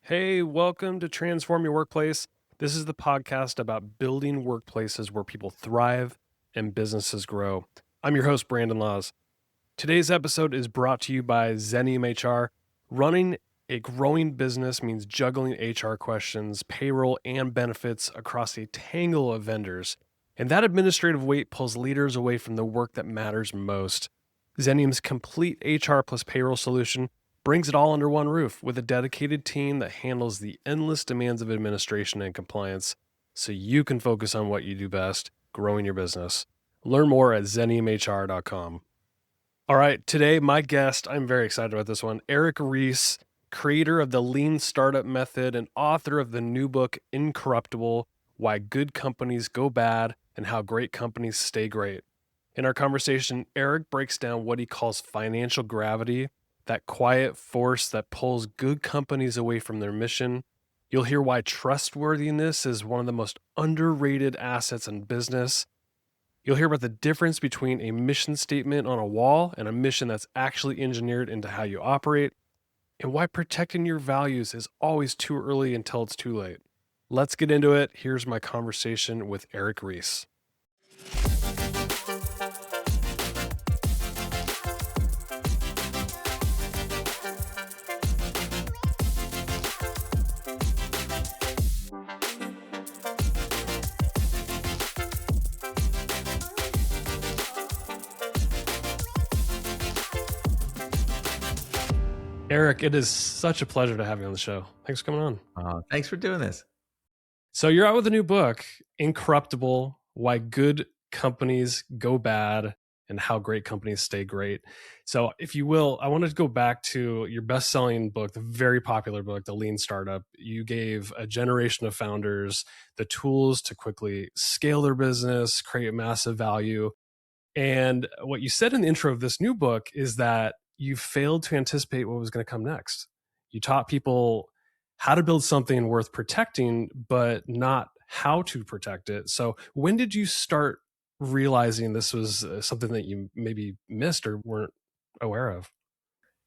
Hey, welcome to Transform Your Workplace. This is the podcast about building workplaces where people thrive and businesses grow. I'm your host, Brandon Laws. Today's episode is brought to you by Xenium HR. Running a growing business means juggling HR questions, payroll, and benefits across a tangle of vendors. And that administrative weight pulls leaders away from the work that matters most. Xenium's complete HR plus payroll solution brings it all under one roof with a dedicated team that handles the endless demands of administration and compliance so you can focus on what you do best, growing your business. Learn more at xeniumhr.com. All right, today my guest, I'm very excited about this one, Eric Ries, creator of the Lean Startup Method and author of the new book, Incorruptible, Why Good Companies Go Bad and How Great Companies Stay Great. In our conversation, Eric breaks down what he calls financial gravity, that quiet force that pulls good companies away from their mission. You'll hear why trustworthiness is one of the most underrated assets in business. You'll hear about the difference between a mission statement on a wall and a mission that's actually engineered into how you operate, and why protecting your values is always too early until it's too late. Let's get into it. Here's my conversation with Eric Ries. Eric, it is such a pleasure to have you on the show. Thanks for coming on. Thanks for doing this. So you're out with a new book, Incorruptible, Why Good Companies Go Bad and How Great Companies Stay Great. So if you will, I wanted to go back to your best-selling book, the very popular book, The Lean Startup. You gave a generation of founders the tools to quickly scale their business, create massive value. And what you said in the intro of this new book is that you failed to anticipate what was going to come next. You taught people how to build something worth protecting, but not how to protect it. So when did you start realizing this was something that you maybe missed or weren't aware of?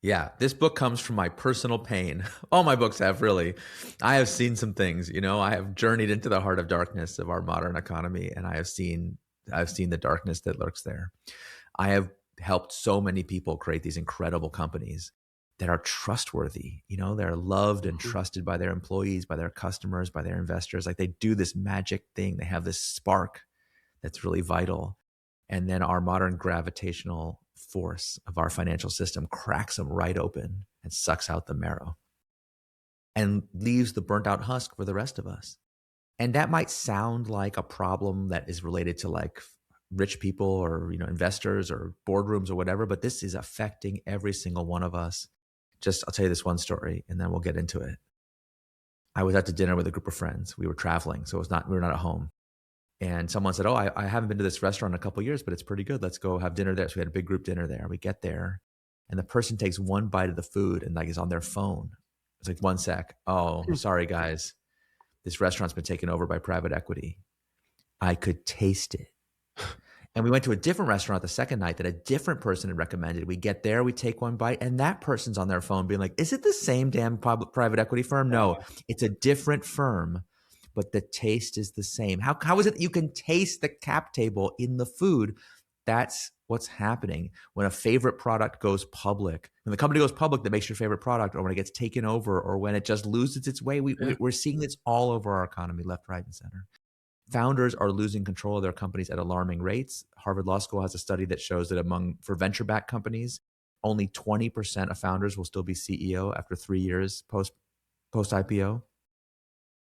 Yeah, this book comes from my personal pain. All my books have, really. I have seen some things, I have journeyed into the heart of darkness of our modern economy, and I've seen the darkness that lurks there. I have helped so many people create these incredible companies that are trustworthy. They're loved and trusted by their employees, by their customers, by their investors. Like, they do this magic thing. They have this spark that's really vital. And then our modern gravitational force of our financial system cracks them right open and sucks out the marrow and leaves the burnt out husk for the rest of us. And that might sound like a problem that is related to like rich people or, investors or boardrooms or whatever, but this is affecting every single one of us. I'll tell you this one story and then we'll get into it. I was out to dinner with a group of friends. We were traveling, so we were not at home. And someone said, I haven't been to this restaurant in a couple of years, but it's pretty good. Let's go have dinner there. So we had a big group dinner there. We get there and the person takes one bite of the food and is on their phone. It's like, one sec. Oh, sorry guys. This restaurant's been taken over by private equity. I could taste it. And we went to a different restaurant the second night that a different person had recommended. We get there, we take one bite, and that person's on their phone being like, is it the same damn private equity firm? No, it's a different firm, but the taste is the same. How is it that you can taste the cap table in the food? That's what's happening when a favorite product goes public. When the company goes public that makes your favorite product, or when it gets taken over, or when it just loses its way. We're seeing this all over our economy, left, right, and center. Founders are losing control of their companies at alarming rates. Harvard Law School has a study that shows that for venture-backed companies, only 20% of founders will still be CEO after 3 years post IPO.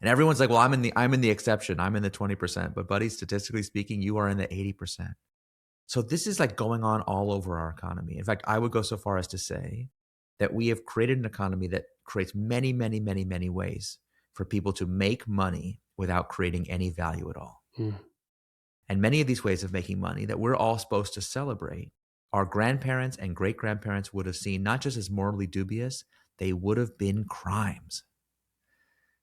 And everyone's like, well, I'm in the exception. I'm in the 20%. But buddy, statistically speaking, you are in the 80%. So this is like going on all over our economy. In fact, I would go so far as to say that we have created an economy that creates many, many, many, many ways for people to make money without creating any value at all. And many of these ways of making money that we're all supposed to celebrate, our grandparents and great-grandparents would have seen not just as morally dubious, they would have been crimes.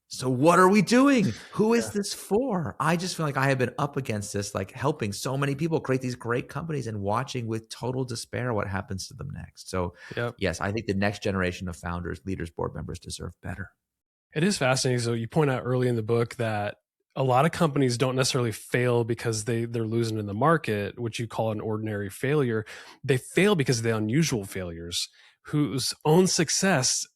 So what are we doing? Who is this for? I just feel like I have been up against this, like helping so many people create these great companies and watching with total despair what happens to them next. So yes, I think the next generation of founders, leaders, board members deserve better. It is fascinating. So you point out early in the book that a lot of companies don't necessarily fail because they're losing in the market, which you call an ordinary failure. They fail because of the unusual failures whose own success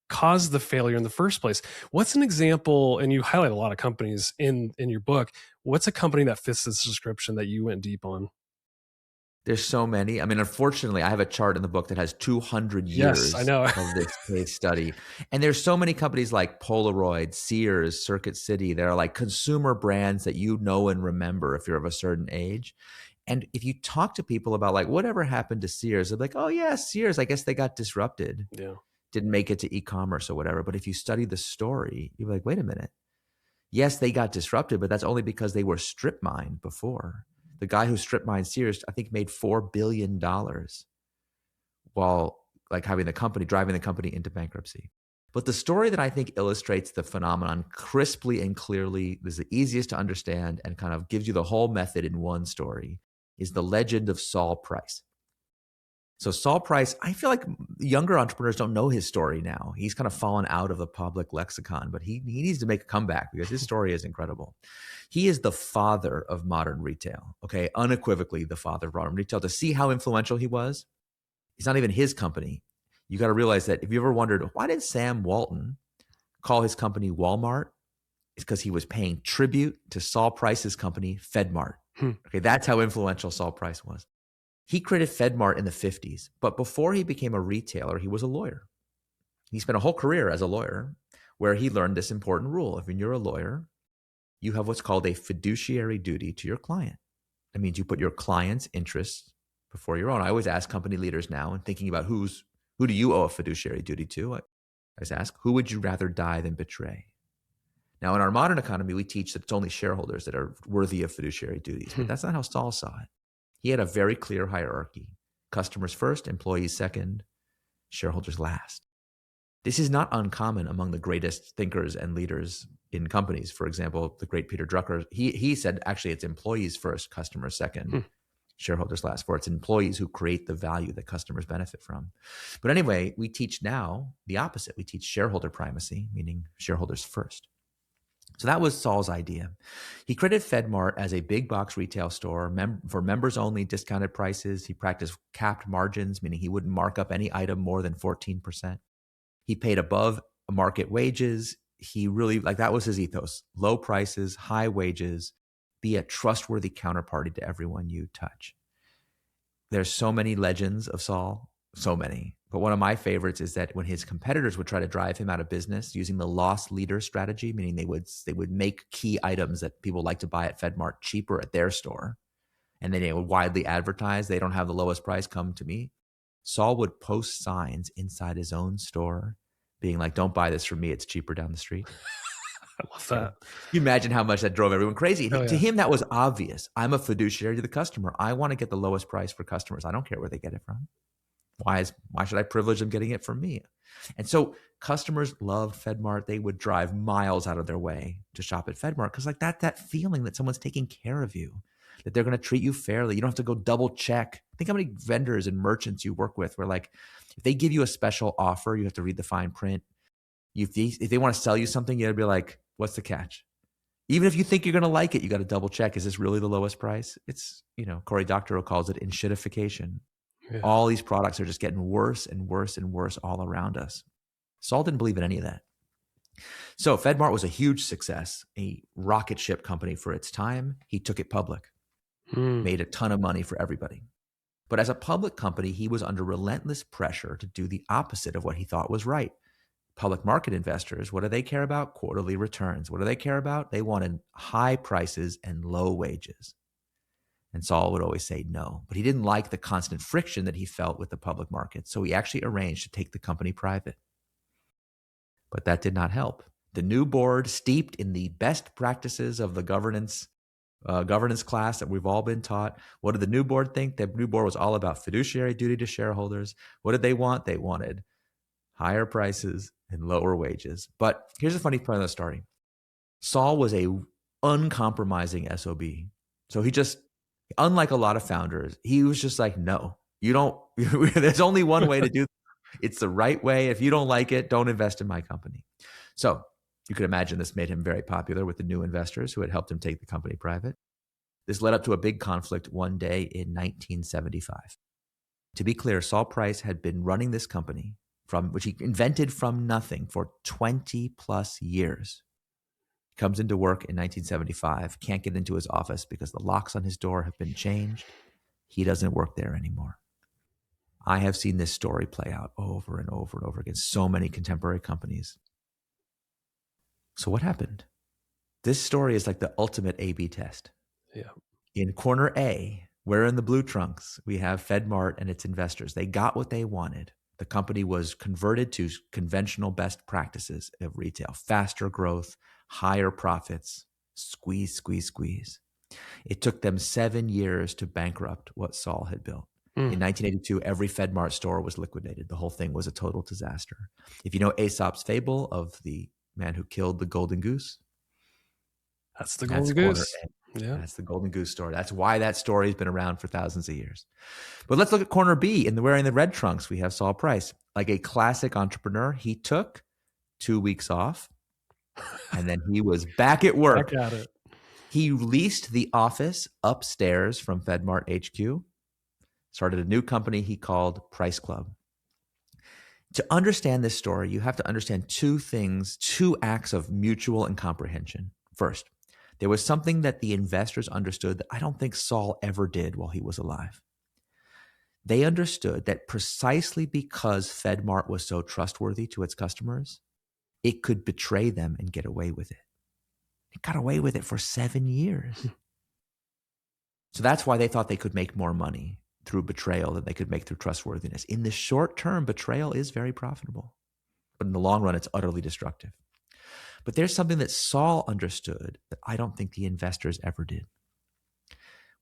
caused the failure in the first place. What's an example, and you highlight a lot of companies in your book, what's a company that fits this description that you went deep on? There's so many. I mean, unfortunately, I have a chart in the book that has 200 Yes, I years know. of this case study. And there's so many companies like Polaroid, Sears, Circuit City. That are like consumer brands that you know and remember if you're of a certain age. And if you talk to people about like whatever happened to Sears, they're like, oh yeah, Sears, I guess they got disrupted. Yeah. Didn't make it to e-commerce or whatever. But if you study the story, you're like, wait a minute. Yes, they got disrupted, but that's only because they were strip mined before. The guy who strip mined Sears, I think, made $4 billion while like driving the company into bankruptcy. But the story that I think illustrates the phenomenon crisply and clearly, is the easiest to understand and kind of gives you the whole method in one story, is the legend of Saul Price. So Saul Price, I feel like younger entrepreneurs don't know his story now. He's kind of fallen out of the public lexicon, but he needs to make a comeback because his story is incredible. He is the father of modern retail, okay? Unequivocally the father of modern retail. To see how influential he was, it's not even his company. You got to realize that if you ever wondered, why did Sam Walton call his company Walmart? It's because he was paying tribute to Saul Price's company, FedMart. Okay, that's how influential Saul Price was. He created FedMart in the 50s, but before he became a retailer, he was a lawyer. He spent a whole career as a lawyer where he learned this important rule. If you're a lawyer, you have what's called a fiduciary duty to your client. That means you put your client's interests before your own. I always ask company leaders now, and thinking about who do you owe a fiduciary duty to? I always ask, who would you rather die than betray? Now, in our modern economy, we teach that it's only shareholders that are worthy of fiduciary duties, but that's not how Saul saw it. He had a very clear hierarchy. Customers first, employees second, shareholders last. This is not uncommon among the greatest thinkers and leaders in companies. For example, the great Peter Drucker, he said, actually, it's employees first, customers second, shareholders last. For it's employees who create the value that customers benefit from. But anyway, we teach now the opposite. We teach shareholder primacy, meaning shareholders first. So that was Saul's idea. He created FedMart as a big box retail store for members only, discounted prices. He practiced capped margins, meaning he wouldn't mark up any item more than 14%. He paid above market wages. He really, that was his ethos: low prices, high wages, be a trustworthy counterparty to everyone you touch. There's so many legends of Saul, so many. But one of my favorites is that when his competitors would try to drive him out of business using the loss leader strategy, meaning they would make key items that people like to buy at FedMart cheaper at their store, and then they would widely advertise, they don't have the lowest price, come to me. Saul would post signs inside his own store being like, don't buy this from me, it's cheaper down the street. I love that. You imagine how much that drove everyone crazy. Oh, yeah. To him, that was obvious. I'm a fiduciary to the customer. I want to get the lowest price for customers. I don't care where they get it from. Why should I privilege them getting it from me? And so customers loved FedMart. They would drive miles out of their way to shop at FedMart because that feeling that someone's taking care of you, that they're going to treat you fairly. You don't have to go double check. Think how many vendors and merchants you work with where if they give you a special offer, you have to read the fine print. If they want to sell you something, you got to be like, what's the catch? Even if you think you're going to like it, you got to double check. Is this really the lowest price? It's, Cory Doctorow calls it enshittification. Yeah. All these products are just getting worse and worse and worse all around us. Saul didn't believe in any of that. So FedMart was a huge success, a rocket ship company for its time. He took it public, made a ton of money for everybody. But as a public company, he was under relentless pressure to do the opposite of what he thought was right. Public market investors, what do they care about? Quarterly returns. What do they care about? They wanted high prices and low wages. And Saul would always say no, but he didn't like the constant friction that he felt with the public market. So he actually arranged to take the company private. But that did not help. The new board, steeped in the best practices of the governance class that we've all been taught. What did the new board think? The new board was all about fiduciary duty to shareholders. What did they want? They wanted higher prices and lower wages. But here's the funny part of the story. Saul was a uncompromising SOB. So he just, unlike a lot of founders, he was just like, no, you don't, there's only one way to do it. It's the right way. If you don't like it, don't invest in my company. So You could imagine this made him very popular with the new investors who had helped him take the company private. This led up to a big conflict one day in 1975. To be clear, Saul Price had been running this company which he invented from nothing for 20 plus years. He comes into work in 1975, can't get into his office because the locks on his door have been changed. He doesn't work there anymore. I have seen this story play out over and over and over again. So many contemporary companies. So what happened? This story is like the ultimate A/B test. Yeah. In corner A, we're in the blue trunks. We have FedMart and its investors. They got what they wanted. The company was converted to conventional best practices of retail, faster growth, higher profits, squeeze, squeeze, squeeze. It took them 7 years to bankrupt what Saul had built. In 1982, every FedMart store was liquidated. The whole thing was a total disaster. If you know Aesop's fable of the man who killed the golden goose, that's the golden goose. Yeah. That's the golden goose story. That's why that story has been around for thousands of years. But let's look at corner B. Wearing the red trunks, we have Saul Price. Like a classic entrepreneur, he took 2 weeks off, and then he was back at work. Back at it. He leased the office upstairs from FedMart HQ, started a new company he called Price Club. To understand this story, you have to understand two things, two acts of mutual incomprehension. First, there was something that the investors understood that I don't think Saul ever did while he was alive. They understood that precisely because FedMart was so trustworthy to its customers, it could betray them and get away with it. It got away with it for 7 years. So that's why they thought they could make more money through betrayal than they could make through trustworthiness. In the short term, betrayal is very profitable, but in the long run, it's utterly destructive. But there's something that Saul understood that I don't think the investors ever did.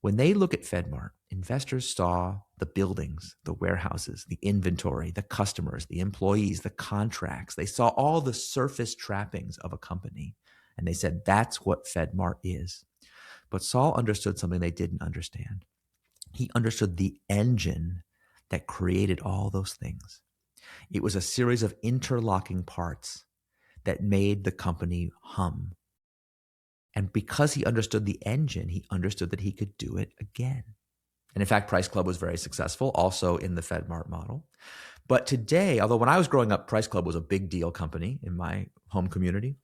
When they look at FedMart, investors saw the buildings, the warehouses, the inventory, the customers, the employees, the contracts. They saw all the surface trappings of a company, and they said, that's what FedMart is. But Saul understood something they didn't understand. He understood the engine that created all those things. It was a series of interlocking parts that made the company hum. And because he understood the engine, he understood that he could do it again. And in fact, Price Club was very successful, also in the FedMart model. But today, although when I was growing up, Price Club was a big deal company in my home community,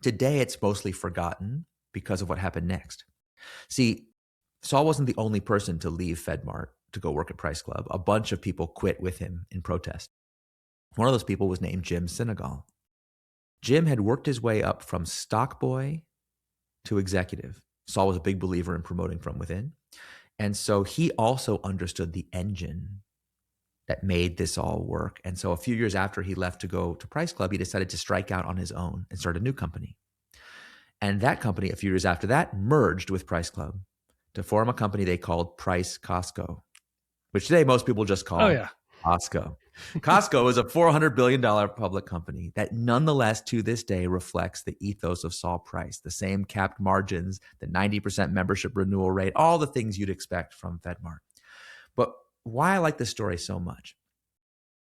today it's mostly forgotten because of what happened next. See, Saul wasn't the only person to leave FedMart to go work at Price Club. A bunch of people quit with him in protest. One of those people was named Jim Senegal. Jim had worked his way up from stock boy to executive. Saul was a big believer in promoting from within. And so he also understood the engine that made this all work. And so a few years after he left to go to Price Club, he decided to strike out on his own and start a new company. And that company, a few years after that, merged with Price Club to form a company they called Price Costco, which today most people just call Costco. Costco is a $400 billion public company that nonetheless to this day reflects the ethos of Saul Price, the same capped margins, the 90% membership renewal rate, all the things you'd expect from FedMart. But why I like this story so much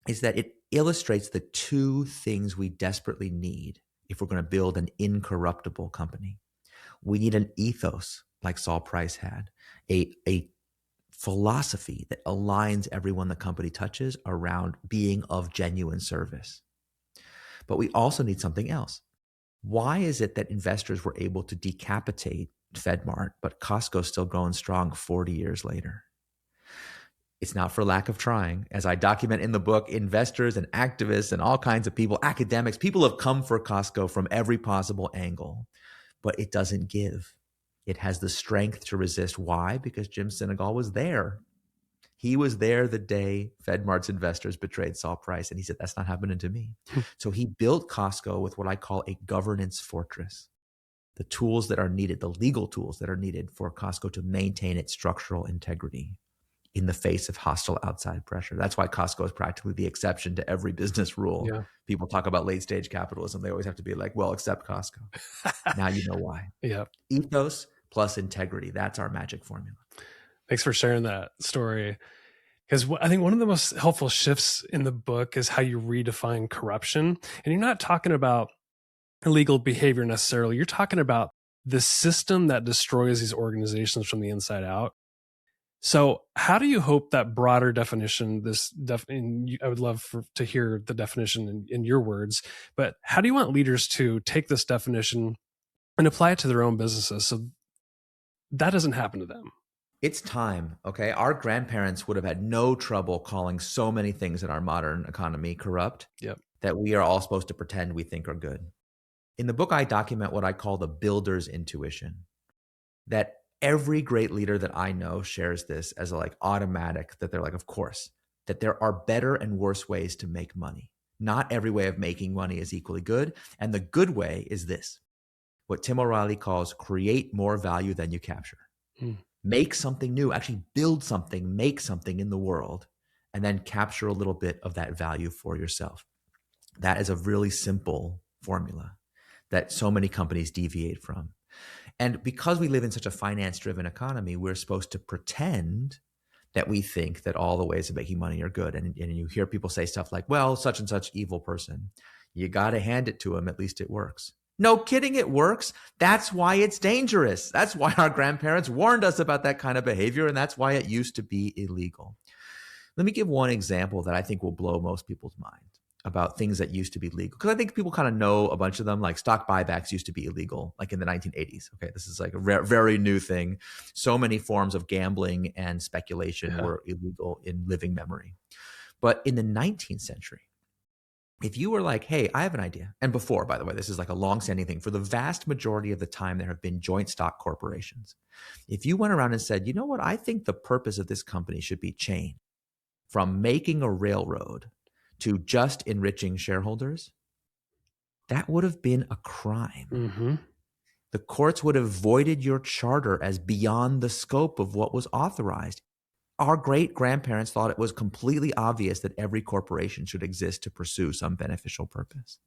is that it illustrates the two things we desperately need if we're going to build an incorruptible company. We need an ethos like Saul Price had, a philosophy that aligns everyone the company touches around being of genuine service. But we also need something else. Why is it that investors were able to decapitate FedMart, but Costco's still going strong 40 years later? It's not for lack of trying. As I document in the book, investors and activists and all kinds of people, academics, people have come for Costco from every possible angle, but it doesn't give. It has the strength to resist. Why? Because Jim Senegal was there. He was there the day FedMart's investors betrayed Saul Price, and he said, that's not happening to me. So he built Costco with what I call a governance fortress, the tools that are needed, the legal tools that are needed for Costco to maintain its structural integrity in the face of hostile outside pressure. That's why Costco is practically the exception to every business rule. Yeah. People talk about late stage capitalism. They always have to be like, well, except Costco. Now you know why. Yeah. Ethos plus integrity. That's our magic formula. Thanks for sharing that story. Because I think one of the most helpful shifts in the book is how you redefine corruption. And you're not talking about illegal behavior necessarily. You're talking about the system that destroys these organizations from the inside out. So how do you hope that broader definition, I would love to hear the definition in your words, but how do you want leaders to take this definition and apply it to their own businesses so that doesn't happen to them? It's time, okay? Our grandparents would have had no trouble calling so many things in our modern economy corrupt that we are all supposed to pretend we think are good. In the book, I document what I call the builder's intuition, that every great leader that I know shares this as a like automatic, that they're like, of course, that there are better and worse ways to make money. Not every way of making money is equally good. And the good way is this, what Tim O'Reilly calls create more value than you capture. Make something new, actually build something, make something in the world, and then capture a little bit of that value for yourself. That is a really simple formula that so many companies deviate from. And because we live in such a finance-driven economy, we're supposed to pretend that we think that all the ways of making money are good. And you hear people say stuff like, well, such and such evil person, you got to hand it to him, at least it works. No kidding, it works. That's why it's dangerous. That's why our grandparents warned us about that kind of behavior, and that's why it used to be illegal. Let me give one example that I think will blow most people's mind about things that used to be legal. Because I think people kind of know a bunch of them, like stock buybacks used to be illegal, like in the 1980s. Okay, this is like a very new thing. So many forms of gambling and speculation were illegal in living memory. But in the 19th century, if you were like, hey, I have an idea. And before, by the way, this is like a long-standing thing. For the vast majority of the time, there have been joint stock corporations. If you went around and said, you know what, I think the purpose of this company should be changed from making a railroad to just enriching shareholders, that would have been a crime. The courts would have voided your charter as beyond the scope of what was authorized. Our great-grandparents thought it was completely obvious that every corporation should exist to pursue some beneficial purpose.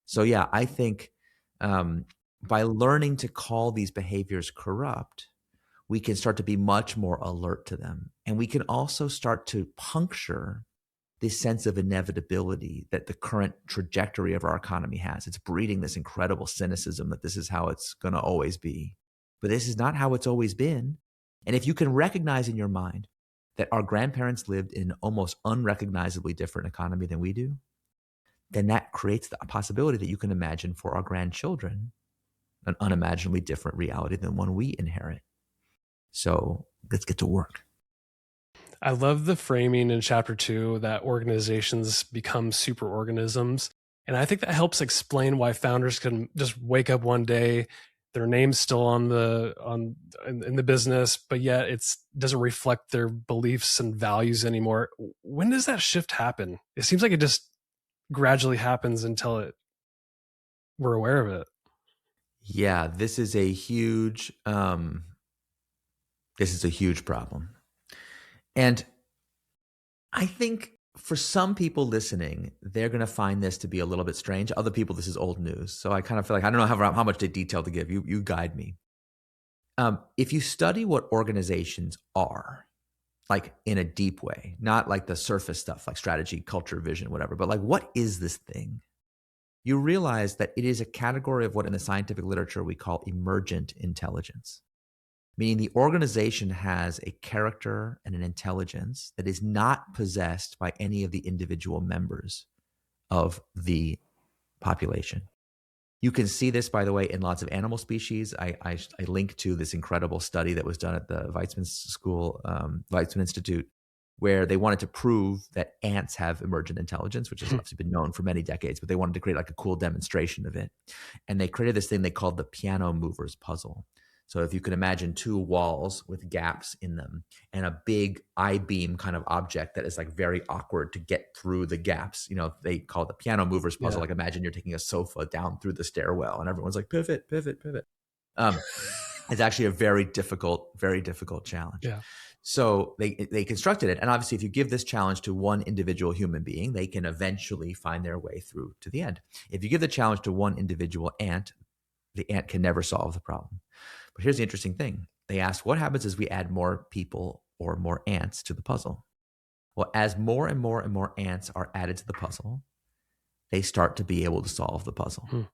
So yeah, I think by learning to call these behaviors corrupt, we can start to be much more alert to them. And we can also start to puncture this sense of inevitability that the current trajectory of our economy has. It's breeding this incredible cynicism that this is how it's going to always be. But this is not how it's always been. And if you can recognize in your mind that our grandparents lived in an almost unrecognizably different economy than we do, then that creates the possibility that you can imagine for our grandchildren an unimaginably different reality than one we inherit. So let's get to work. I love the framing in chapter 2 that organizations become superorganisms. And I think that helps explain why founders can just wake up one day, their name's still in the business, but yet it doesn't reflect their beliefs and values anymore. When does that shift happen? It seems like it just gradually happens until we're aware of it. Yeah, this is a huge problem. And I think for some people listening, they're going to find this to be a little bit strange. Other people, this is old news. So I kind of feel like I don't know how much detail to give. You guide me. If you study what organizations are, like in a deep way, not like the surface stuff, like strategy, culture, vision, whatever, but like what is this thing? You realize that it is a category of what in the scientific literature we call emergent intelligence. Meaning the organization has a character and an intelligence that is not possessed by any of the individual members of the population. You can see this, by the way, in lots of animal species. I link to this incredible study that was done at the Weizmann Institute, where they wanted to prove that ants have emergent intelligence, which has obviously been known for many decades, but they wanted to create like a cool demonstration of it. And they created this thing they called the piano movers puzzle. So if you can imagine two walls with gaps in them and a big I-beam kind of object that is like very awkward to get through the gaps, they call it the piano movers puzzle. Like imagine you're taking a sofa down through the stairwell and everyone's like, pivot, pivot, pivot. It's actually a very difficult challenge. Yeah. So they constructed it. And obviously if you give this challenge to one individual human being, they can eventually find their way through to the end. If you give the challenge to one individual ant, the ant can never solve the problem. But here's the interesting thing. They asked, what happens as we add more people or more ants to the puzzle? Well, as more and more and more ants are added to the puzzle, they start to be able to solve the puzzle.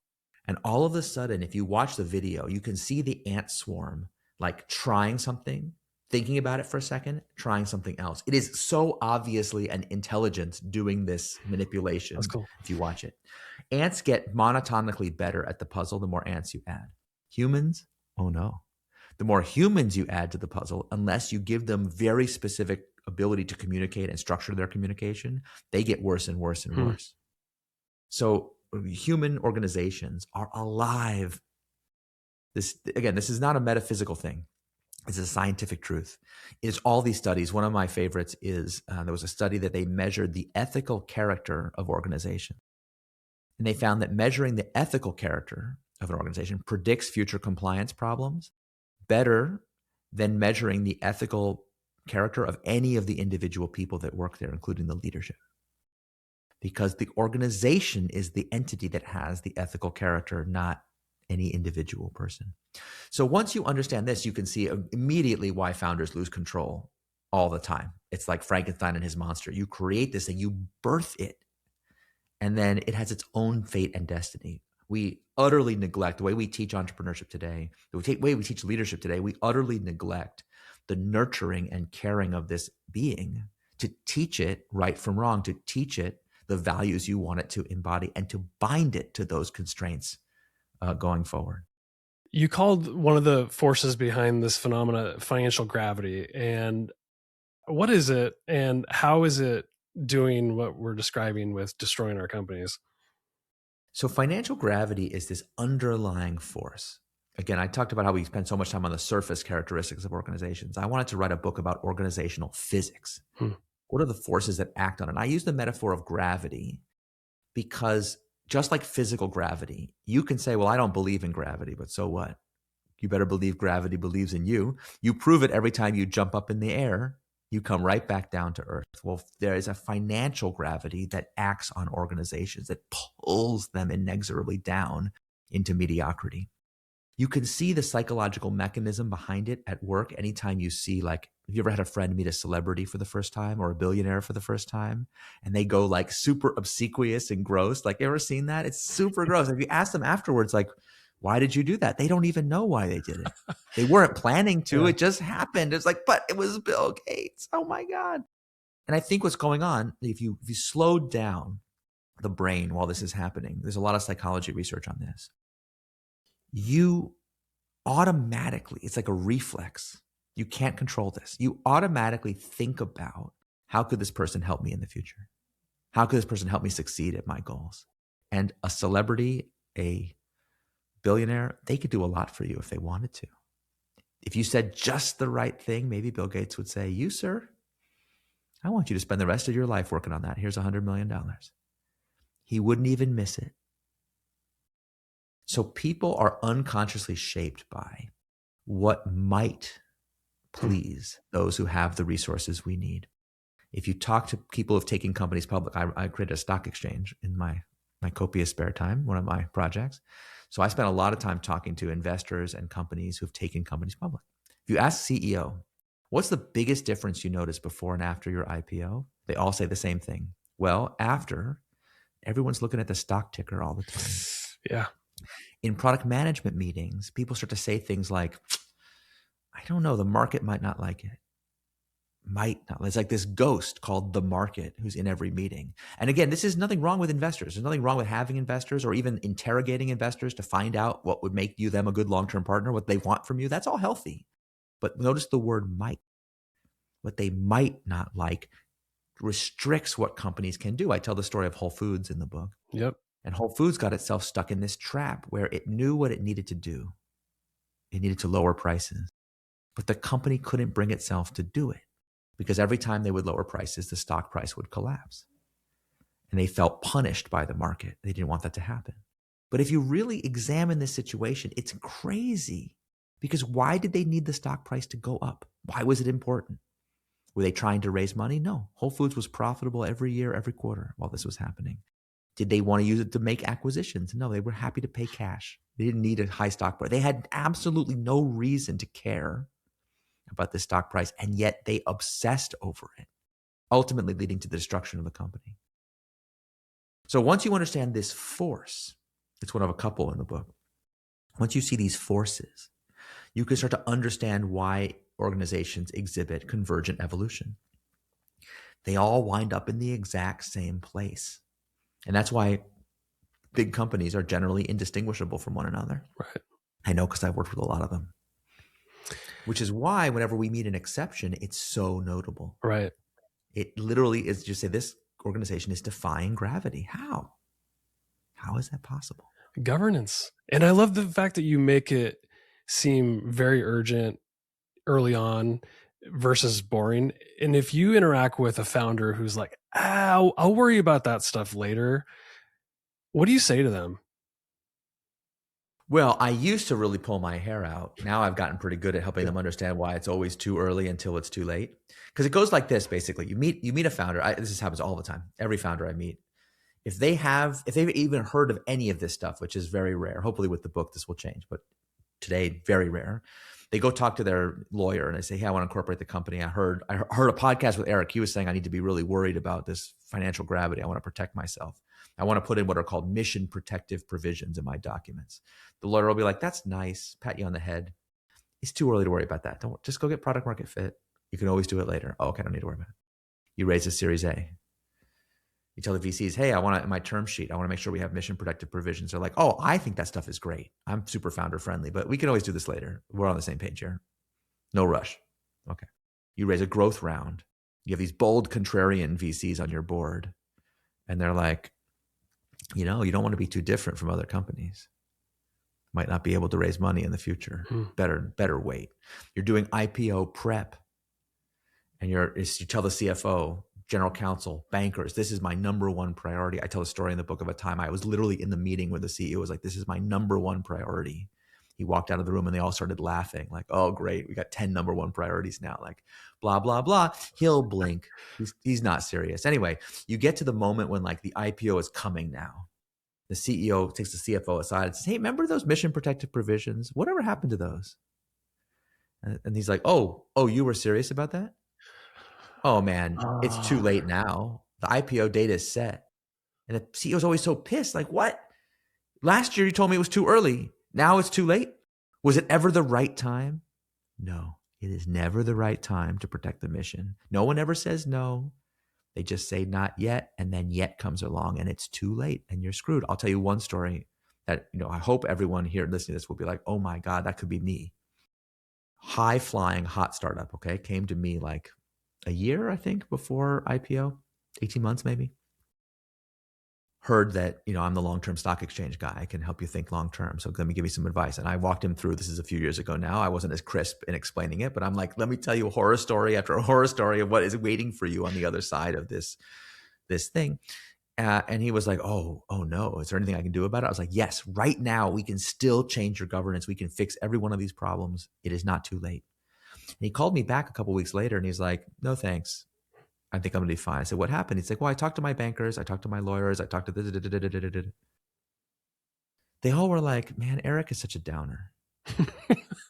And all of a sudden, if you watch the video, you can see the ant swarm like trying something, thinking about it for a second, trying something else. It is so obviously an intelligence doing this manipulation. That's cool. If you watch it. Ants get monotonically better at the puzzle the more ants you add. Humans, oh no. The more humans you add to the puzzle, unless you give them very specific ability to communicate and structure their communication, they get worse and worse and worse. So human organizations are alive. This is not a metaphysical thing. It's a scientific truth. It's all these studies. One of my favorites is there was a study that they measured the ethical character of organization. And they found that measuring the ethical character of an organization predicts future compliance problems better than measuring the ethical character of any of the individual people that work there, including the leadership. Because the organization is the entity that has the ethical character, not any individual person. So once you understand this, you can see immediately why founders lose control all the time. It's like Frankenstein and his monster. You create this thing, you birth it, and then it has its own fate and destiny. We utterly neglect the way we teach entrepreneurship today, the way we teach leadership today. We utterly neglect the nurturing and caring of this being to teach it right from wrong, to teach it the values you want it to embody, and to bind it to those constraints going forward. You called one of the forces behind this phenomena financial gravity. And what is it, and how is it doing what we're describing with destroying our companies? So financial gravity is this underlying force. Again, I talked about how we spend so much time on the surface characteristics of organizations. I wanted to write a book about organizational physics. What are the forces that act on it? And I use the metaphor of gravity because just like physical gravity, you can say, well, I don't believe in gravity, but so what? You better believe gravity believes in you. You prove it every time you jump up in the air. You come right back down to earth. Well, there is a financial gravity that acts on organizations, that pulls them inexorably down into mediocrity. You can see the psychological mechanism behind it at work anytime you see, like, have you ever had a friend meet a celebrity for the first time or a billionaire for the first time, and they go like super obsequious and gross? Like, you ever seen that? It's super gross. If you ask them afterwards, like, why did you do that? They don't even know why they did it. They weren't planning to. It just happened. It's like, but it was Bill Gates. Oh my God. And I think what's going on, if you slow down the brain while this is happening, there's a lot of psychology research on this. You automatically, it's like a reflex. You can't control this. You automatically think about, how could this person help me in the future? How could this person help me succeed at my goals? And a celebrity, a billionaire, they could do a lot for you if they wanted to. If you said just the right thing, maybe Bill Gates would say, you, sir, I want you to spend the rest of your life working on that. Here's $100 million. He wouldn't even miss it. So people are unconsciously shaped by what might please those who have the resources we need. If you talk to people who've taken companies public, I created a stock exchange in my copious spare time, one of my projects. So I spent a lot of time talking to investors and companies who've taken companies public. If you ask CEO, what's the biggest difference you notice before and after your IPO? They all say the same thing. Well, after, everyone's looking at the stock ticker all the time. Yeah. In product management meetings, people start to say things like, I don't know, the market might not like it. Might not. It's like this ghost called the market who's in every meeting. And again, this is nothing wrong with investors. There's nothing wrong with having investors or even interrogating investors to find out what would make them a good long-term partner, what they want from you. That's all healthy. But notice the word might. What they might not like restricts what companies can do. I tell the story of Whole Foods in the book. Yep. And Whole Foods got itself stuck in this trap where it knew what it needed to do. It needed to lower prices. But the company couldn't bring itself to do it because every time they would lower prices, the stock price would collapse. And they felt punished by the market. They didn't want that to happen. But if you really examine this situation, it's crazy. Because why did they need the stock price to go up? Why was it important? Were they trying to raise money? No. Whole Foods was profitable every year, every quarter while this was happening. Did they want to use it to make acquisitions? No, they were happy to pay cash. They didn't need a high stock price. They had absolutely no reason to care about the stock price, and yet they obsessed over it, ultimately leading to the destruction of the company. So once you understand this force, It's one of a couple in the book. Once you see these forces, you can start to understand why organizations exhibit convergent evolution. They all wind up in the exact same place. And that's why big companies are generally indistinguishable from one another. Right. I know because I've worked with a lot of them. Which is why whenever we meet an exception, it's so notable. Right. It literally is just say this organization is defying gravity. How? How is that possible? Governance. And I love the fact that you make it seem very urgent early on versus boring. And if you interact with a founder who's like, I'll worry about that stuff later, what do you say to them? Well, I used to really pull my hair out. Now I've gotten pretty good at helping them understand why it's always too early until it's too late. Because it goes like this, basically. You meet a founder. This happens all the time. Every founder I meet, if they've even heard of any of this stuff, which is very rare. Hopefully with the book, this will change. But today, very rare. They go talk to their lawyer and they say, hey, I want to incorporate the company. I heard a podcast with Eric. He was saying I need to be really worried about this financial gravity. I want to protect myself. I want to put in what are called mission protective provisions in my documents. The lawyer will be like, that's nice, pat you on the head. It's too early to worry about that. Don't just go get product market fit. You can always do it later. Oh, okay, I don't need to worry about it. You raise a Series A. You tell the VCs, hey, I want to, in my term sheet, I want to make sure we have mission protective provisions. They're like, oh, I think that stuff is great. I'm super founder friendly, but we can always do this later. We're on the same page here. No rush. Okay. You raise a growth round. You have these bold contrarian VCs on your board. And they're like, you don't want to be too different from other companies. Might not be able to raise money in the future. Better wait. You're doing IPO prep. And you tell the CFO, general counsel, bankers, this is my number one priority. I tell a story in the book of a time I was literally in the meeting where the CEO was like, this is my number one priority. He walked out of the room and they all started laughing like, oh, great. We got 10 number one priorities now. Like blah, blah, blah. He'll blink. He's not serious. Anyway, you get to the moment when like the IPO is coming now. The CEO takes the CFO aside and says, hey, remember those mission protective provisions? Whatever happened to those? And he's like, oh, you were serious about that? Oh man, it's too late now. The IPO date is set. And the CEO's always so pissed. Like, what? Last year you told me it was too early. Now it's too late. Was it ever the right time? No, it is never the right time to protect the mission. No one ever says no. They just say not yet. And then yet comes along and it's too late and you're screwed. I'll tell you one story that, I hope everyone here listening to this will be like, oh my God, that could be me. High flying hot startup. Okay. Came to me like a year, I think, before IPO, 18 months maybe. Heard that, I'm the long-term stock exchange guy. I can help you think long-term. So let me give you some advice. And I walked him through, this is a few years ago now. I wasn't as crisp in explaining it, but I'm like, let me tell you a horror story after a horror story of what is waiting for you on the other side of this thing. And he was like, oh no, is there anything I can do about it? I was like, yes, right now we can still change your governance. We can fix every one of these problems. It is not too late. And he called me back a couple of weeks later and he's like, no, thanks. I think I'm going to be fine. I said, what happened? He's like, well, I talked to my bankers. I talked to my lawyers. I talked to this. They all were like, man, Eric is such a downer.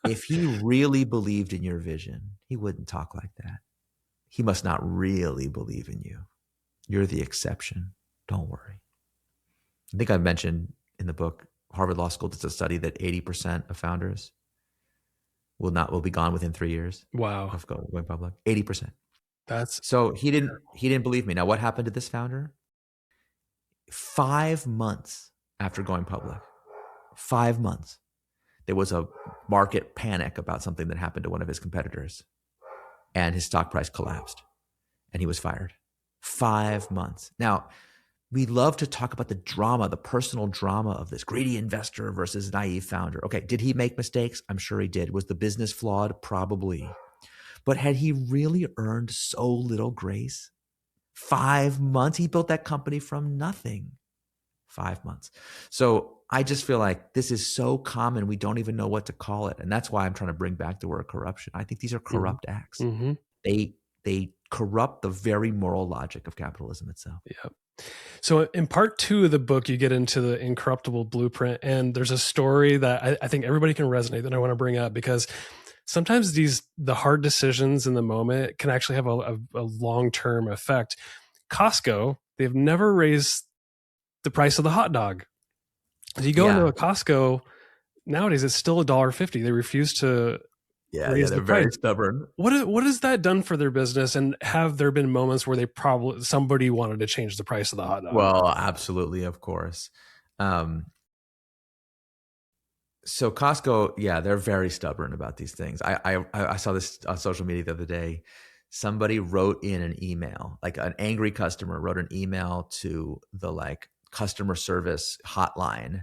If he really believed in your vision, he wouldn't talk like that. He must not really believe in you. You're the exception. Don't worry. I think I've mentioned in the book, Harvard Law School does a study that 80% of founders will be gone within 3 years. Wow. Of going public. 80%. So he didn't believe me. Now, what happened to this founder? 5 months after going public, 5 months, there was a market panic about something that happened to one of his competitors, and his stock price collapsed, and he was fired. 5 months. Now, we love to talk about the drama, the personal drama of this greedy investor versus naive founder. Okay, did he make mistakes? I'm sure he did. Was the business flawed? Probably. But had he really earned so little grace? 5 months. He built that company from nothing. 5 months. So I just feel like this is so common, we don't even know what to call it. And that's why I'm trying to bring back the word corruption. I think these are corrupt acts. Mm-hmm. They corrupt the very moral logic of capitalism itself. Yep. So in part 2 of the book, you get into the incorruptible blueprint. And there's a story that I think everybody can resonate that I want to bring up, because sometimes the hard decisions in the moment can actually have a long-term effect. Costco, they've never raised the price of the hot dog. If you go into Yeah. a Costco nowadays, it's still $1.50. They refuse to Yeah. raise They're the price. very stubborn. What has that done for their business? And have there been moments where somebody wanted to change the price of the hot dog? Well, absolutely, of course. So Costco, yeah, they're very stubborn about these things. I saw this on social media the other day. Somebody wrote in an email, like an angry customer wrote an email to the like customer service hotline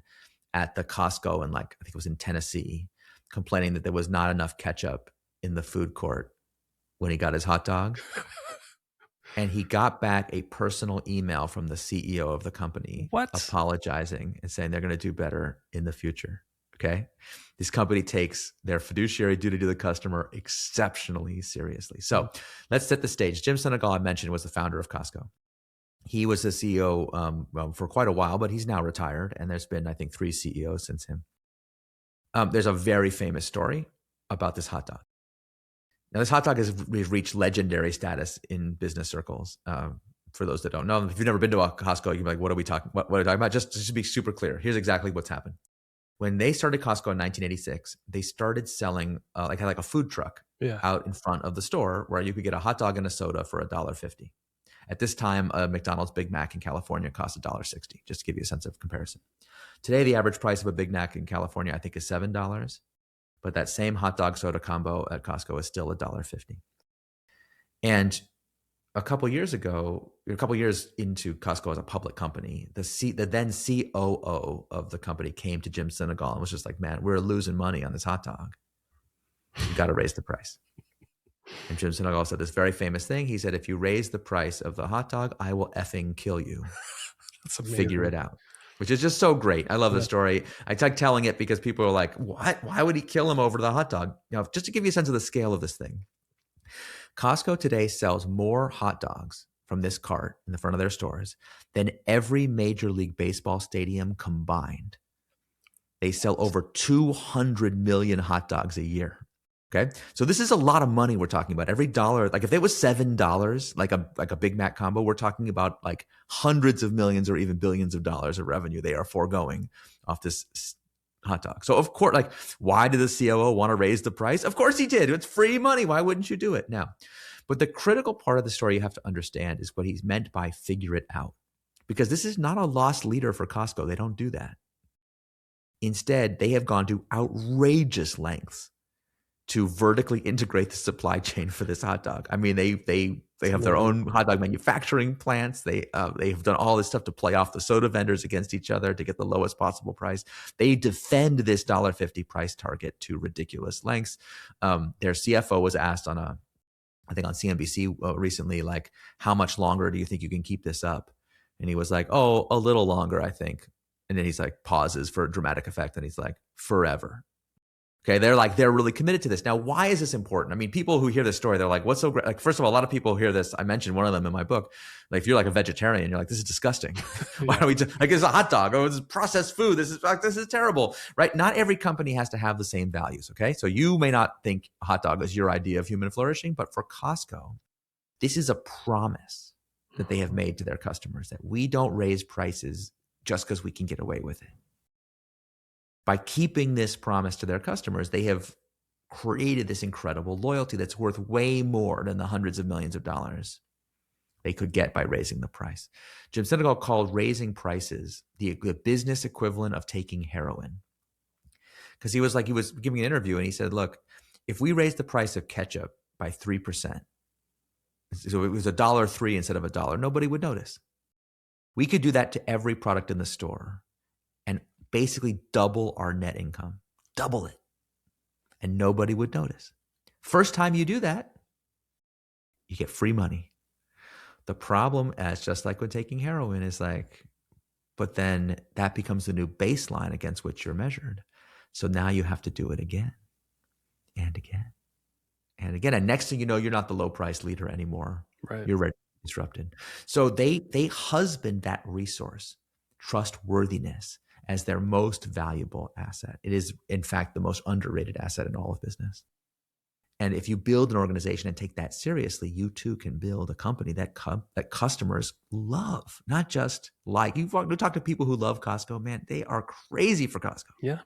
at the Costco in like, I think it was in Tennessee, complaining that there was not enough ketchup in the food court when he got his hot dog. And he got back a personal email from the CEO of the company What? apologizing and saying they're going to do better in the future. Okay. This company takes their fiduciary duty to the customer exceptionally seriously. So let's set the stage. Jim Senegal, I mentioned, was the founder of Costco. He was the CEO for quite a while, but he's now retired. And there's been, I think, 3 CEOs since him. There's a very famous story about this hot dog. Now, this hot dog has reached legendary status in business circles. For those that don't know, if you've never been to a Costco, you're like, what are we talking about? Just to be super clear, here's exactly what's happened. When they started Costco in 1986, they started selling like a food truck out in front of the store where you could get a hot dog and a soda for $1.50. At this time, a McDonald's Big Mac in California cost $1.60, just to give you a sense of comparison. Today, the average price of a Big Mac in California, I think, is $7. But that same hot dog soda combo at Costco is still $1.50. And a couple years into Costco as a public company, the then COO of the company came to Jim Senegal and was just like, man, we're losing money on this hot dog. You got to raise the price. And Jim Senegal said this very famous thing. He said, if you raise the price of the hot dog, I will effing kill you. That's amazing. Figure it out. Which is just so great. I love the story. I like telling it because people are like, what? Why would he kill him over the hot dog? Just to give you a sense of the scale of this thing. Costco today sells more hot dogs from this cart in the front of their stores than every Major League Baseball stadium combined. They sell over 200 million hot dogs a year. Okay. So this is a lot of money we're talking about. Every dollar, like if it was $7, like a Big Mac combo, we're talking about like hundreds of millions or even billions of dollars of revenue they are foregoing off this hot dog. So of course, like, why did the COO want to raise the price? Of course he did. It's free money. Why wouldn't you do it now? But the critical part of the story you have to understand is what he's meant by figure it out. Because this is not a lost leader for Costco. They don't do that. Instead, they have gone to outrageous lengths to vertically integrate the supply chain for this hot dog. I mean, they have their own hot dog manufacturing plants. They have done all this stuff to play off the soda vendors against each other to get the lowest possible price. They defend this $1.50 price target to ridiculous lengths. Their CFO was asked I think on CNBC recently, like, how much longer do you think you can keep this up? And he was like, oh, a little longer, I think. And then he's like, pauses for dramatic effect. And he's like, forever. Okay, they're really committed to this. Now, why is this important? I mean, people who hear this story, they're like, what's so great? Like, first of all, a lot of people hear this. I mentioned one of them in my book. Like, if you're like a vegetarian, you're like, this is disgusting. Why don't we just, like, it's a hot dog. Oh, this is processed food. This is terrible, right? Not every company has to have the same values, okay? So you may not think a hot dog is your idea of human flourishing, but for Costco, this is a promise that they have made to their customers that we don't raise prices just because we can get away with it. By keeping this promise to their customers, they have created this incredible loyalty that's worth way more than the hundreds of millions of dollars they could get by raising the price. Jim Senegal called raising prices the business equivalent of taking heroin. Because he was giving an interview and he said, look, if we raise the price of ketchup by 3%, so it was $1.03 instead of $1, nobody would notice. We could do that to every product in the store and basically double our net income, double it, and nobody would notice. First time you do that, you get free money. The problem, as just like when taking heroin, is like, but then that becomes the new baseline against which you're measured. So now you have to do it again and again and again. And next thing you know, you're not the low price leader anymore. Right. You're ready to be disrupted. So they husband that resource, trustworthiness, as their most valuable asset. It is, in fact, the most underrated asset in all of business. And if you build an organization and take that seriously, you too can build a company that customers love, not just like. You talk to people who love Costco, man, they are crazy for Costco. Yeah.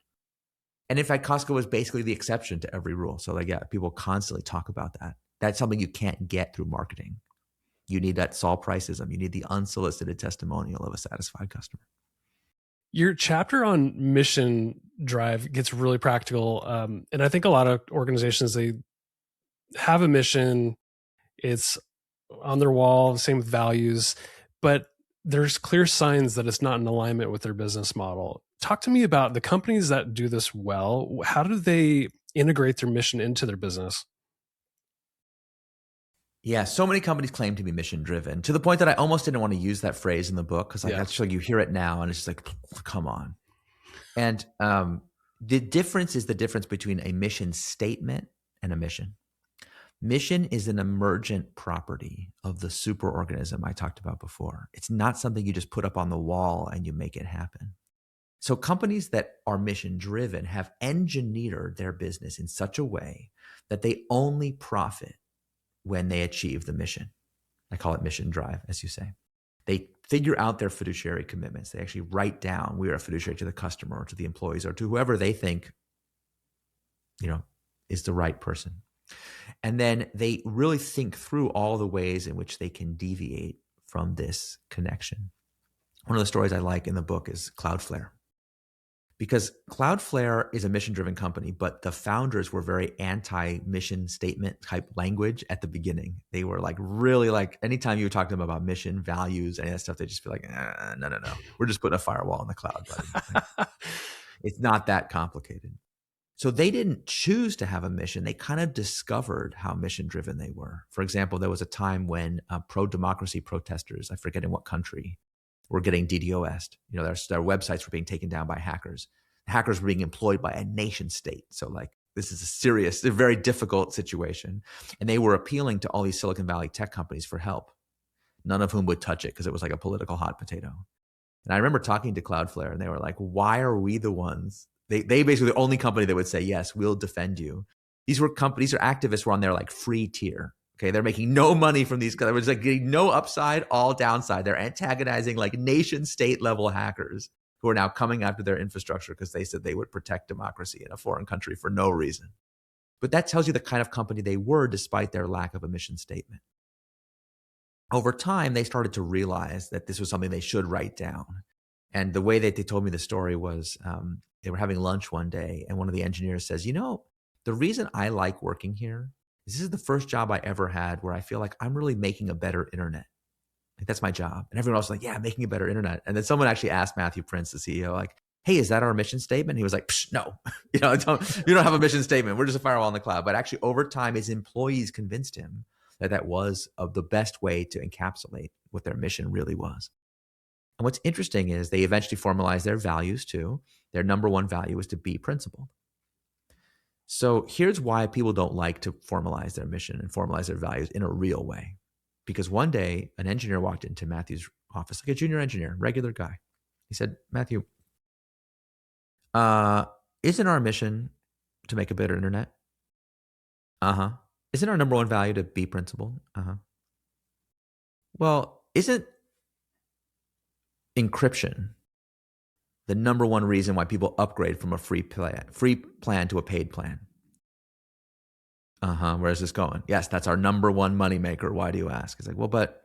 And in fact, Costco is basically the exception to every rule. So people constantly talk about that. That's something you can't get through marketing. You need that Saul Priceism. You need the unsolicited testimonial of a satisfied customer. Your chapter on mission drive gets really practical. And I think a lot of organizations, they have a mission, it's on their wall, same with values, but there's clear signs that it's not in alignment with their business model. Talk to me about the companies that do this well. How do they integrate their mission into their business? Yeah, so many companies claim to be mission driven to the point that I almost didn't want to use that phrase in the book because actually you hear it now and it's just like, come on. And the difference is the difference between a mission statement and a mission. Mission is an emergent property of the superorganism I talked about before. It's not something you just put up on the wall and you make it happen. So companies that are mission driven have engineered their business in such a way that they only profit when they achieve the mission. I call it mission drive, as you say. They figure out their fiduciary commitments. They actually write down, we are a fiduciary to the customer or to the employees or to whoever they think, is the right person. And then they really think through all the ways in which they can deviate from this connection. One of the stories I like in the book is CloudFlare. Because CloudFlare is a mission-driven company, but the founders were very anti-mission statement type language at the beginning. They were anytime you talk to them about mission, values, and that stuff, they just feel like, no. We're just putting a firewall in the cloud, buddy. It's not that complicated. So they didn't choose to have a mission. They kind of discovered how mission-driven they were. For example, there was a time when pro-democracy protesters, I forget in what country, were getting DDoS'd. Their websites were being taken down by hackers. Hackers were being employed by a nation state. So this is a very difficult situation. And they were appealing to all these Silicon Valley tech companies for help, none of whom would touch it because it was like a political hot potato. And I remember talking to CloudFlare and they were like, why are we the ones? They basically the only company that would say, yes, we'll defend you. These activists were on their free tier. Okay, they're making no money from these. It was getting no upside, all downside. They're antagonizing nation state level hackers who are now coming after their infrastructure because they said they would protect democracy in a foreign country for no reason. But that tells you the kind of company they were despite their lack of a mission statement. Over time, they started to realize that this was something they should write down. And the way that they told me the story was they were having lunch one day and one of the engineers says, the reason I like working here, this is the first job I ever had where I feel like I'm really making a better internet. That's my job. And everyone else was like, yeah, making a better internet. And then someone actually asked Matthew Prince, the CEO, hey, is that our mission statement? He was like, no, you don't have a mission statement. We're just a firewall in the cloud. But actually over time, his employees convinced him that was the best way to encapsulate what their mission really was. And what's interesting is they eventually formalized their values too. Their number one value was to be principled. So here's why people don't like to formalize their mission and formalize their values in a real way. Because one day, an engineer walked into Matthew's office, like a junior engineer, regular guy. He said, Matthew, isn't our mission to make a better internet? Uh-huh. Isn't our number one value to be principled? Uh-huh. Well, isn't encryption the number one reason why people upgrade from a free plan to a paid plan? Where's this going? Yes, that's our number one moneymaker. Why do you ask? It's like, well, but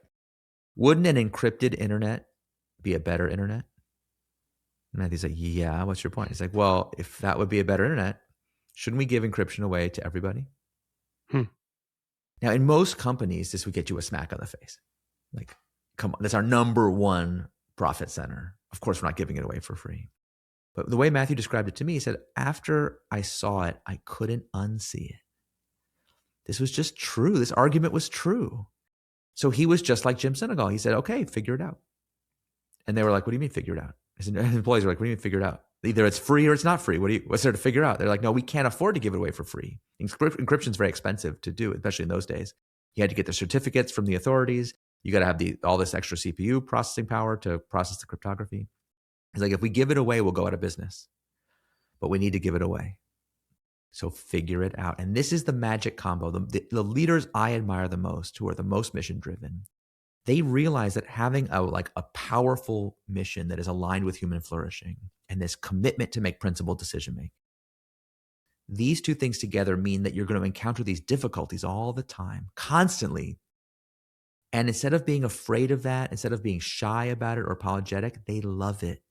wouldn't an encrypted internet be a better internet? And Matthew's like, yeah, what's your point? He's like, well, if that would be a better internet, shouldn't we give encryption away to everybody? Now, in most companies, this would get you a smack on the face. Come on, that's our number one profit center. Of course, we're not giving it away for free. But the way Matthew described it to me, he said, after I saw it, I couldn't unsee it. This was just true. This argument was true. So he was just like Jim Senegal. He said, okay, figure it out. And they were like, what do you mean figure it out? His employees were like, what do you mean figure it out? Either it's free or it's not free. What's there to figure out? They're like, no, we can't afford to give it away for free. Encryption is very expensive to do, especially in those days. You had to get the certificates from the authorities. You got to have all this extra CPU processing power to process the cryptography. It's like, if we give it away, we'll go out of business. But we need to give it away. So figure it out. And this is the magic combo. The leaders I admire the most, who are the most mission driven, they realize that having a powerful mission that is aligned with human flourishing and this commitment to make principled decision making, these two things together mean that you're going to encounter these difficulties all the time, constantly. And instead of being afraid of that, instead of being shy about it or apologetic, they love it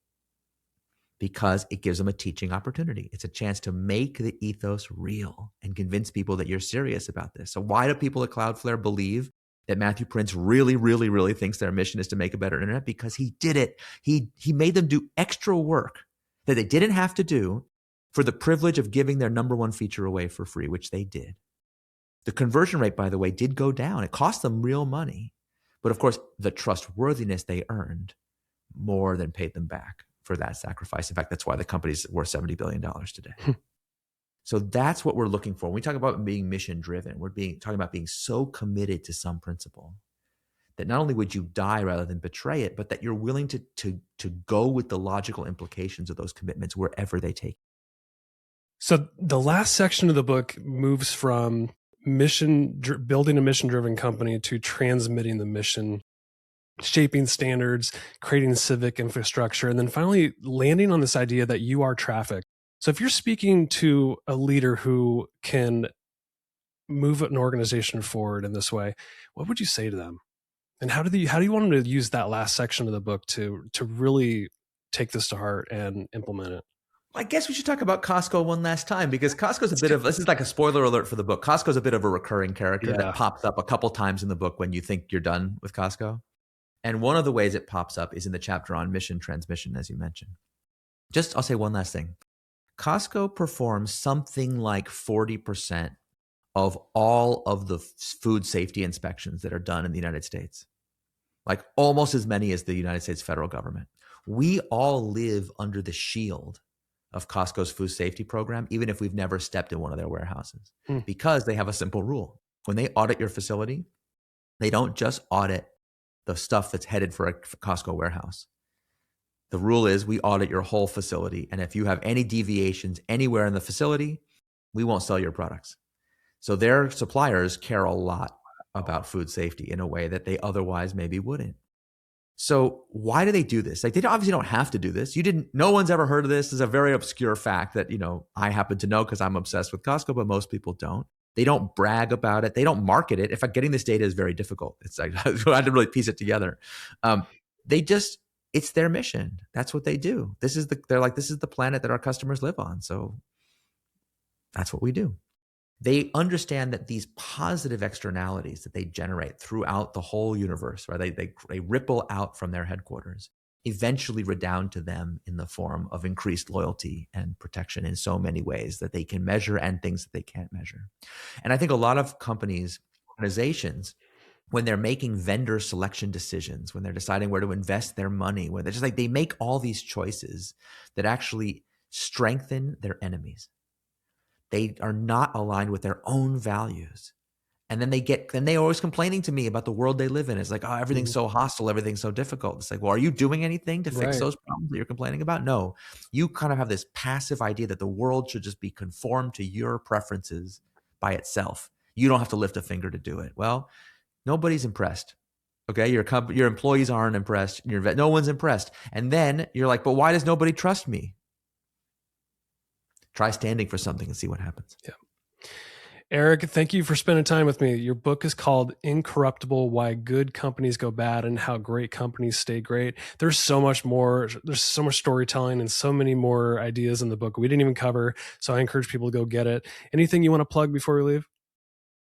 because it gives them a teaching opportunity. It's a chance to make the ethos real and convince people that you're serious about this. So why do people at CloudFlare believe that Matthew Prince really, really, really thinks their mission is to make a better internet? Because he did it. He made them do extra work that they didn't have to do for the privilege of giving their number one feature away for free, which they did. The conversion rate, by the way, did go down. It cost them real money. But of course, the trustworthiness they earned more than paid them back for that sacrifice. In fact, that's why the company's worth $70 billion today. So that's what we're looking for. When we talk about being mission driven, we're talking about being so committed to some principle that not only would you die rather than betray it, but that you're willing to go with the logical implications of those commitments wherever they take you. So the last section of the book moves from building a mission-driven company to transmitting the mission, shaping standards, creating civic infrastructure, and then finally landing on this idea that you are traffic. So if you're speaking to a leader who can move an organization forward in this way, what would you say to them? And how do you want them to use that last section of the book to really take this to heart and implement it? I guess we should talk about Costco one last time, because Costco's this is like a spoiler alert for the book. Costco's a bit of a recurring character that pops up a couple times in the book when you think you're done with Costco. And one of the ways it pops up is in the chapter on mission transmission, as you mentioned. I'll say one last thing. Costco performs something like 40% of all of the food safety inspections that are done in the United States, like almost as many as the United States federal government. We all live under the shield of Costco's food safety program, even if we've never stepped in one of their warehouses, because they have a simple rule. When they audit your facility, they don't just audit the stuff that's headed for a Costco warehouse. The rule is we audit your whole facility. And if you have any deviations anywhere in the facility, we won't sell your products. So their suppliers care a lot about food safety in a way that they otherwise maybe wouldn't. So why do they do this? Like, they obviously don't have to do this. No one's ever heard of this. This is a very obscure fact that, I happen to know because I'm obsessed with Costco, but most people don't. They don't brag about it. They don't market it. In fact, getting this data is very difficult. It's like, I had to really piece it together. It's their mission. That's what they do. This is the planet that our customers live on. So that's what we do. They understand that these positive externalities that they generate throughout the whole universe, right? They ripple out from their headquarters, eventually redound to them in the form of increased loyalty and protection in so many ways that they can measure and things that they can't measure. And I think a lot of companies, organizations, when they're making vendor selection decisions, when they're deciding where to invest their money, when they're just like, they make all these choices that actually strengthen their enemies. They are not aligned with their own values. And then they're always complaining to me about the world they live in. It's like, oh, everything's so hostile, everything's so difficult. It's like, well, are you doing anything to fix those problems that you're complaining about? No. You kind of have this passive idea that the world should just be conformed to your preferences by itself. You don't have to lift a finger to do it. Well, nobody's impressed. Okay, your employees aren't impressed. No one's impressed. And then you're like, but why does nobody trust me? Try standing for something and see what happens. Yeah. Eric, thank you for spending time with me. Your book is called Incorruptible: Why Good Companies Go Bad and How Great Companies Stay Great. There's so much more. There's so much storytelling and so many more ideas in the book we didn't even cover. So I encourage people to go get it. Anything you want to plug before we leave?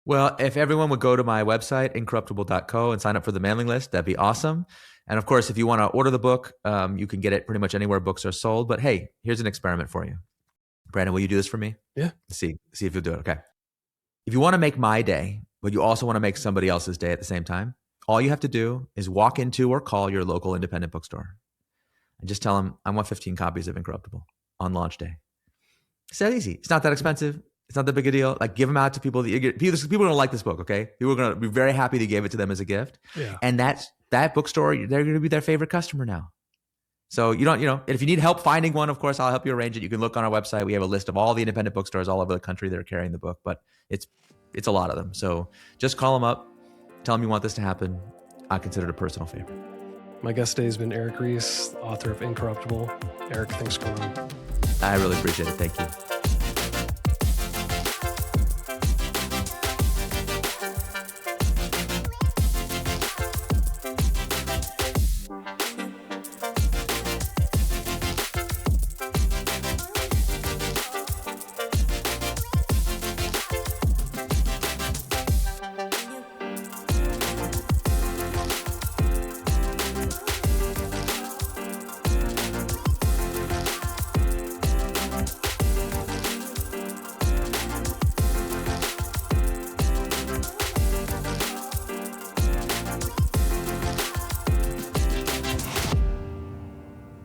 Well, if everyone would go to my website, incorruptible.co, and sign up for the mailing list, that'd be awesome. And of course, if you want to order the book, you can get it pretty much anywhere books are sold. But hey, here's an experiment for you. Brandon, will you do this for me? Yeah. See if you'll do it. Okay. If you want to make my day, but you also want to make somebody else's day at the same time, all you have to do is walk into or call your local independent bookstore and just tell them, I want 15 copies of Incorruptible on launch day. It's that easy. It's not that expensive. It's not that big a deal. Like, give them out to people that you get. People are going to like this book, okay? People are going to be very happy to give it to them as a gift. Yeah. And that bookstore, they're going to be their favorite customer now. So you don't, if you need help finding one, of course, I'll help you arrange it. You can look on our website. We have a list of all the independent bookstores all over the country that are carrying the book, but it's a lot of them. So just call them up, tell them you want this to happen. I consider it a personal favor. My guest today has been Eric Ries, author of Incorruptible. Eric, thanks for coming. I really appreciate it. Thank you.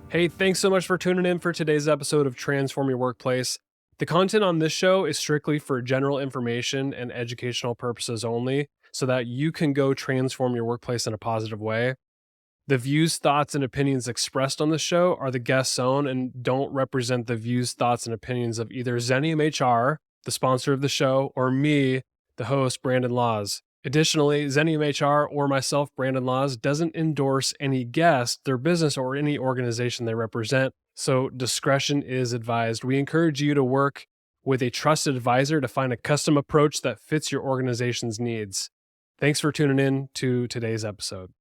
Hey, thanks so much for tuning in for today's episode of Transform Your Workplace. The content on this show is strictly for general information and educational purposes only, so that you can go transform your workplace in a positive way. The views, thoughts, and opinions expressed on this show are the guest's own and don't represent the views, thoughts, and opinions of either Xenium HR, the sponsor of the show, or me, the host, Brandon Laws. Additionally, Xenium HR or myself, Brandon Laws, doesn't endorse any guest, their business, or any organization they represent, so discretion is advised. We encourage you to work with a trusted advisor to find a custom approach that fits your organization's needs. Thanks for tuning in to today's episode.